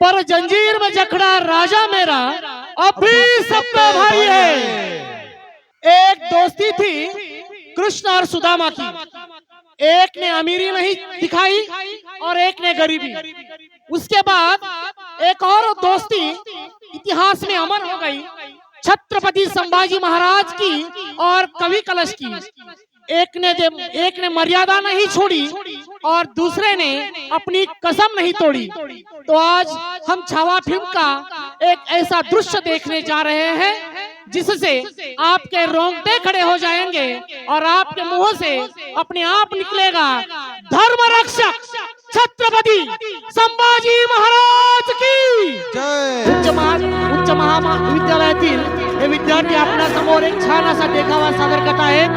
पर जंजीर में जकड़ा राजा मेरा अब भी सब पे भाई है। एक दोस्ती थी कृष्ण और सुदामा की, एक ने अमीरी नहीं दिखाई और एक ने गरीबी। उसके बाद एक और दोस्ती इतिहास में अमर हो गई, छत्रपति संभाजी महाराज की और कवि कलश की। एक ने मर्यादा नहीं छोड़ी और दूसरे ने अपनी कसम नहीं तोड़ी। तो आज हम छावा फिल्म का एक ऐसा दृश्य देखने जा रहे हैं जिससे आपके रोंगटे खड़े हो जाएंगे और आपके मुंह से अपने आप निकलेगा धर्म रक्षक छत्रपति संभाजी महाराज की उच्च महाविद्यालयातील हे विद्यार्थी आपल्या समोर एक छान असा देखावा सादर करत आहेत।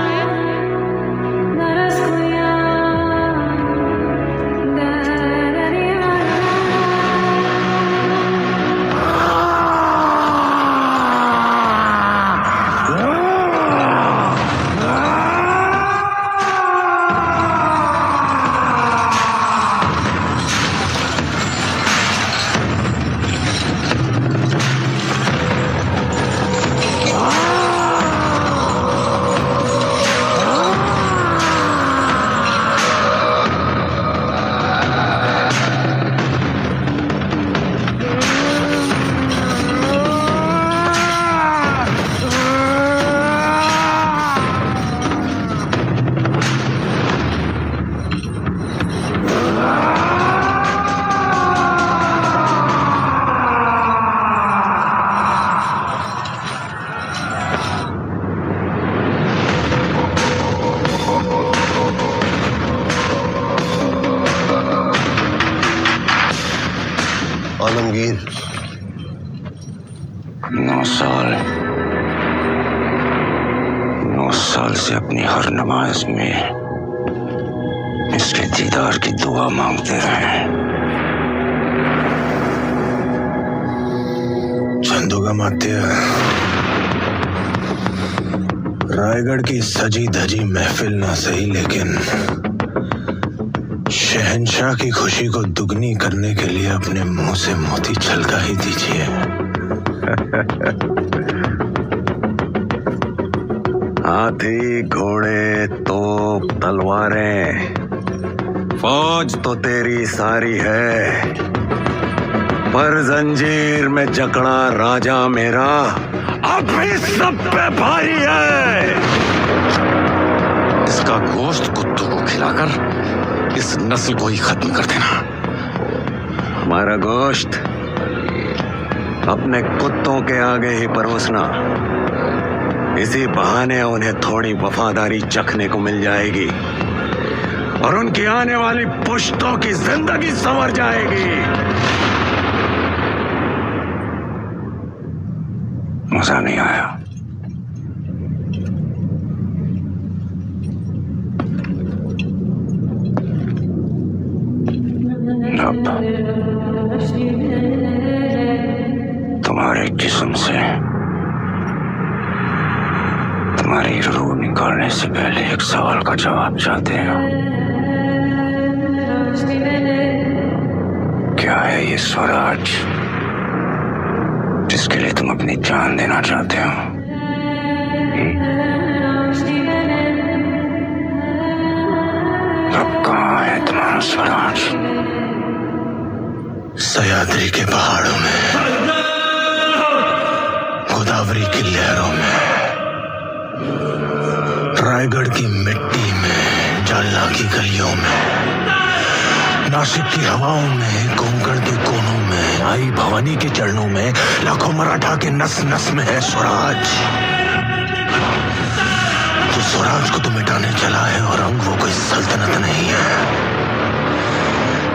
आलमगीर 9 साल से अपनी हर नमाज में इसके दीदार की दुआ मांगते रहे। चंदोगामात्य, रायगढ़ की सजी धजी महफिल ना सही लेकिन शहंशाह की खुशी को दुगनी करने के लिए अपने मुंह से मोती छलका ही दीजिए। हाथी, घोड़े, तोप, तलवारें, फौज तो तेरी सारी है, पर जंजीर में जकड़ा राजा मेरा अब भी सब पे भारी है। इसका गोश्त कुत्तों को खिलाकर इस नस्ल को ही खत्म कर देना। हमारा गोश्त अपने कुत्तों के आगे ही परोसना, इसी बहाने उन्हें थोड़ी वफादारी चखने को मिल जाएगी और उनकी आने वाली पुश्तों की जिंदगी संवर जाएगी। मजा नहीं आया? अब तुम्हारे जिस्म से तुम्हारी रूह निकालने से पहले एक सवाल का जवाब चाहते हो। क्या है ये स्वराज जिसके लिए तुम अपनी जान देना चाहते हो? अब कहाँ है तुम्हारा स्वराज? सह्याद्री के पहाड़ों में, गोदावरी की लहरों में, रायगढ़ की मिट्टी में, जालना की गलियों में, नासिक की हवाओं में, कोंकण के कोनों में, आई भवानी के चरणों में, लाखों मराठा के नस नस में है स्वराज। तो स्वराज को तो मिटाने चला है और अंग वो कोई सल्तनत नहीं है,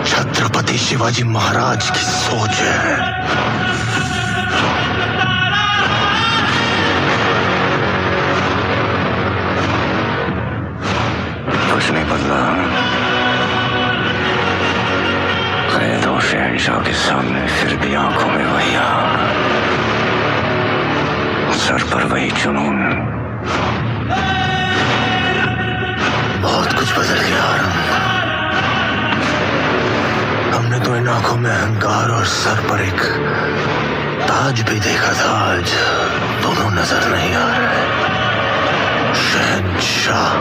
छत्रपति शिवाजी महाराज की सोच है। कुछ नहीं बदला। कैद और शहंशाह के सामने फिर भी आंखों में वही आग, सर पर वही जुनून। बहुत कुछ बदल गया आरम। हमने तो इन इन आंखों में अहंकार और सर पर एक ताज भी देखा था, आज दोनों नजर नहीं आ रहे। शहंशाह।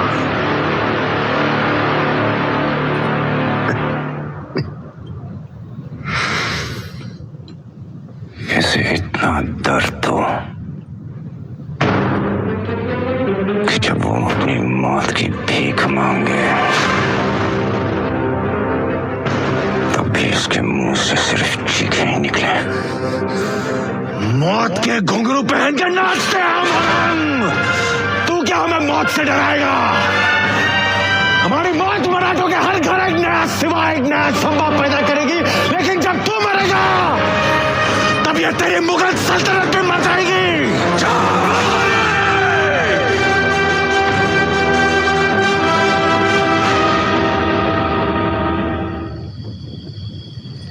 इसे इतना दर्द हो कि जब वो अपनी मौत की भीख मांगे तब भी उसके मुंह से सिर्फ चीखें ही निकले। मौत के घुंघरू पहन के नाचते हैं हम। तू क्या हमें मौत से डराएगा? हमारी मौत मराठों के हर घर एक नया सिवा, एक नया संभव पैदा करेगी। लेकिन जब तू मरेगा तब ये तेरी मुगल सल्तनत भी मर जाएगी।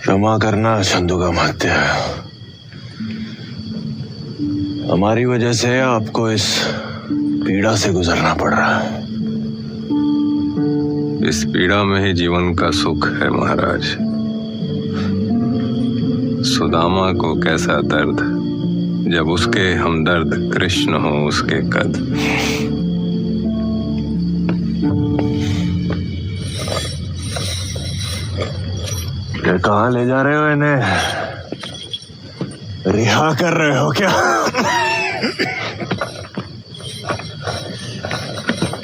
क्षमा करना चंदू मात्या, हमारी वजह से आपको इस पीड़ा से गुजरना पड़ रहा है। इस पीड़ा में ही जीवन का सुख है महाराज। सुदामा को कैसा दर्द जब उसके हमदर्द कृष्ण हो उसके कद। ये कहाँ ले जा रहे हो इन्हें? रिहा कर रहे हो क्या?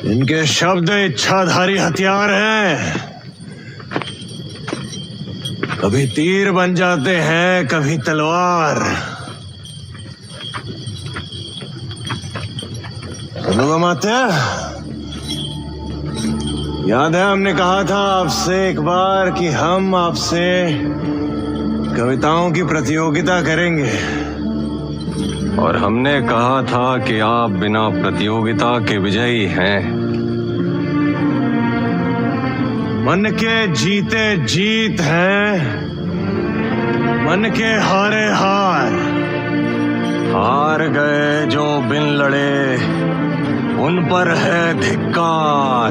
इनके शब्द इच्छाधारी हथियार हैं, कभी तीर बन जाते हैं, कभी तलवार। सुनो माते, याद है हमने कहा था आपसे एक बार कि हम आपसे कविताओं की प्रतियोगिता करेंगे, और हमने कहा था कि आप बिना प्रतियोगिता के विजयी हैं। मन के जीते जीत हैं, मन के हारे हार। हार गए जो बिन लड़े उन पर है धिक्कार।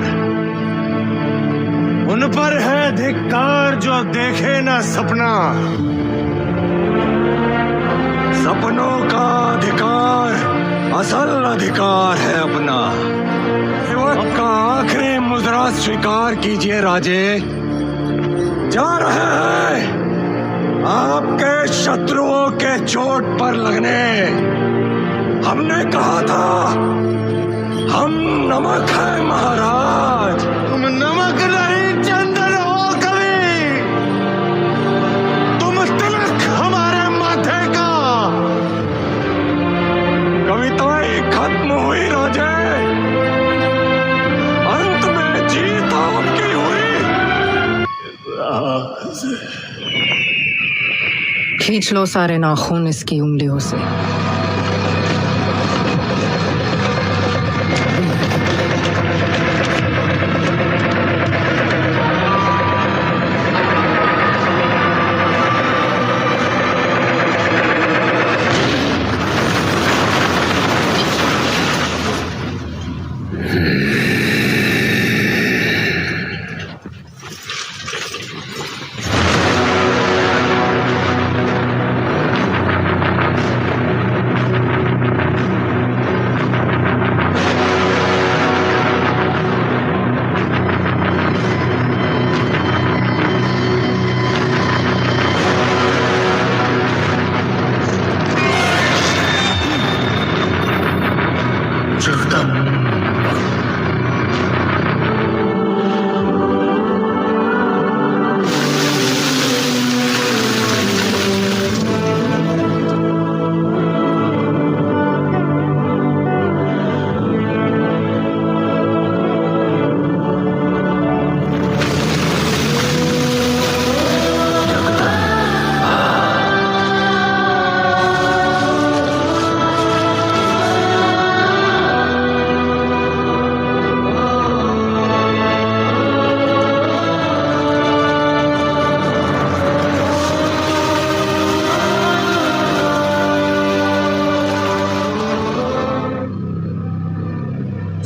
उन पर है धिक्कार जो देखे ना सपना। सपनों का अधिकार असल अधिकार है अपना। आपका आखिरी मुद्रा स्वीकार कीजिए राजे। जा रहे हैं आपके शत्रुओं के चोट पर लगने। हमने कहा था हम नमक है महाराज। तुम नमक नहीं चंदन हो कभी, तुम तिलक हमारे माथे का। कविताएं खत्म हुई राजे, अंत में जीत आपकी हुई। खींच लो सारे नाखून इसकी उंगलियों से।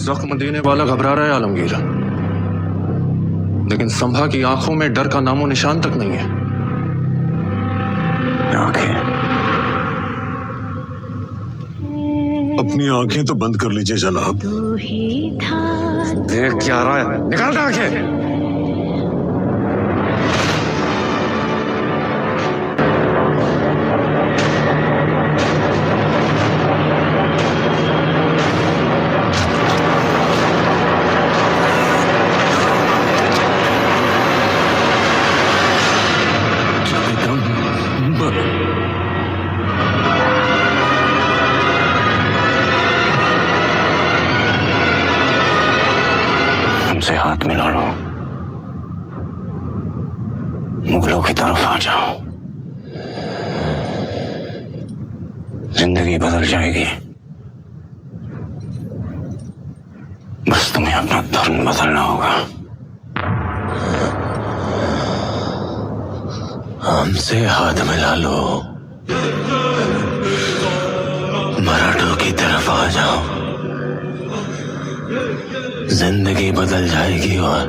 जख्म देने वाला घबरा रहा है आलमगीर, लेकिन संभा की आंखों में डर का नामो निशान तक नहीं है। अपनी आंखें तो बंद कर लीजिए जनाब। देख क्या रहा है, निकाल दे आंखें। हमसे हाथ मिला लो, मुगलों की तरफ आ जाओ, जिंदगी बदल जाएगी। बस तुम्हें अपना धर्म बदलना होगा। हमसे हाथ मिला लो, मराठों की तरफ आ जाओ, जिंदगी बदल जाएगी और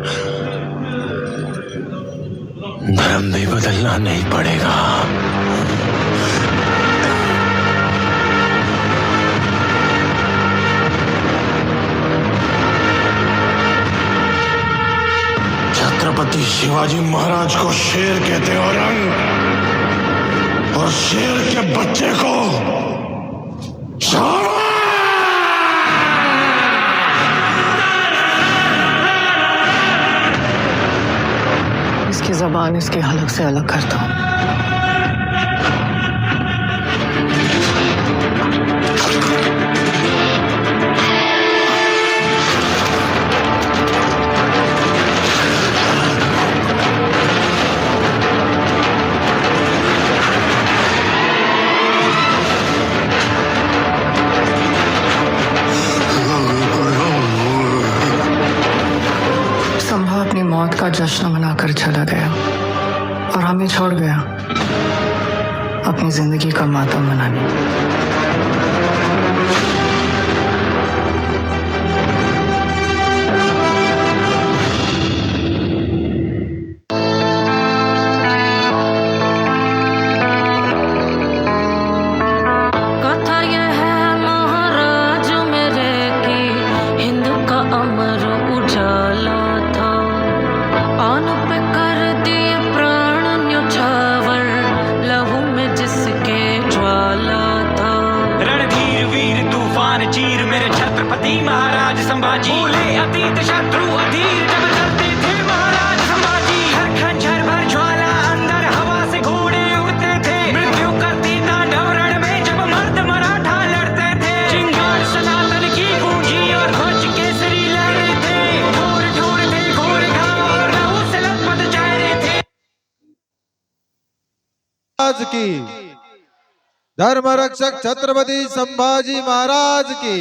धर्म भी बदलना नहीं पड़ेगा। छत्रपति शिवाजी महाराज को शेर कहते औरंग, और शेर के बच्चे को शाबाश! इसकी जबान इसके हलक से अलग करता हूँ। संभा अपनी मौत का जश्न मनाकर चला गया और हमें छोड़ गया अपनी जिंदगी का मातम मनाने। कथा यह है महाराज मेरे की, हिंद का अमर उजाला था, आन पे कर दिए प्राण न्योछावर, लहू में जिसके ज्वाला था। रणधीर वीर तूफान चीर मेरे छत्रपति महाराज संभाजी, भूले अतीत शत्रु अधीर जब चलते थे महाराज संभाजी। हर खंजर भर ज्वाला अंदर हवा से घोड़े उड़ते थे, मृत्यु करती ना डवरण में जब मर्द मराठा लड़ते थे। चिंगार सनातन की गूंजी और ध्वज केसरी लहरे थे, ढोर ढोर थे घोर घाव और लहू से लथपथ चेहरे थे। महाराज की, धर्म रक्षक छत्रपति संभाजी महाराज की।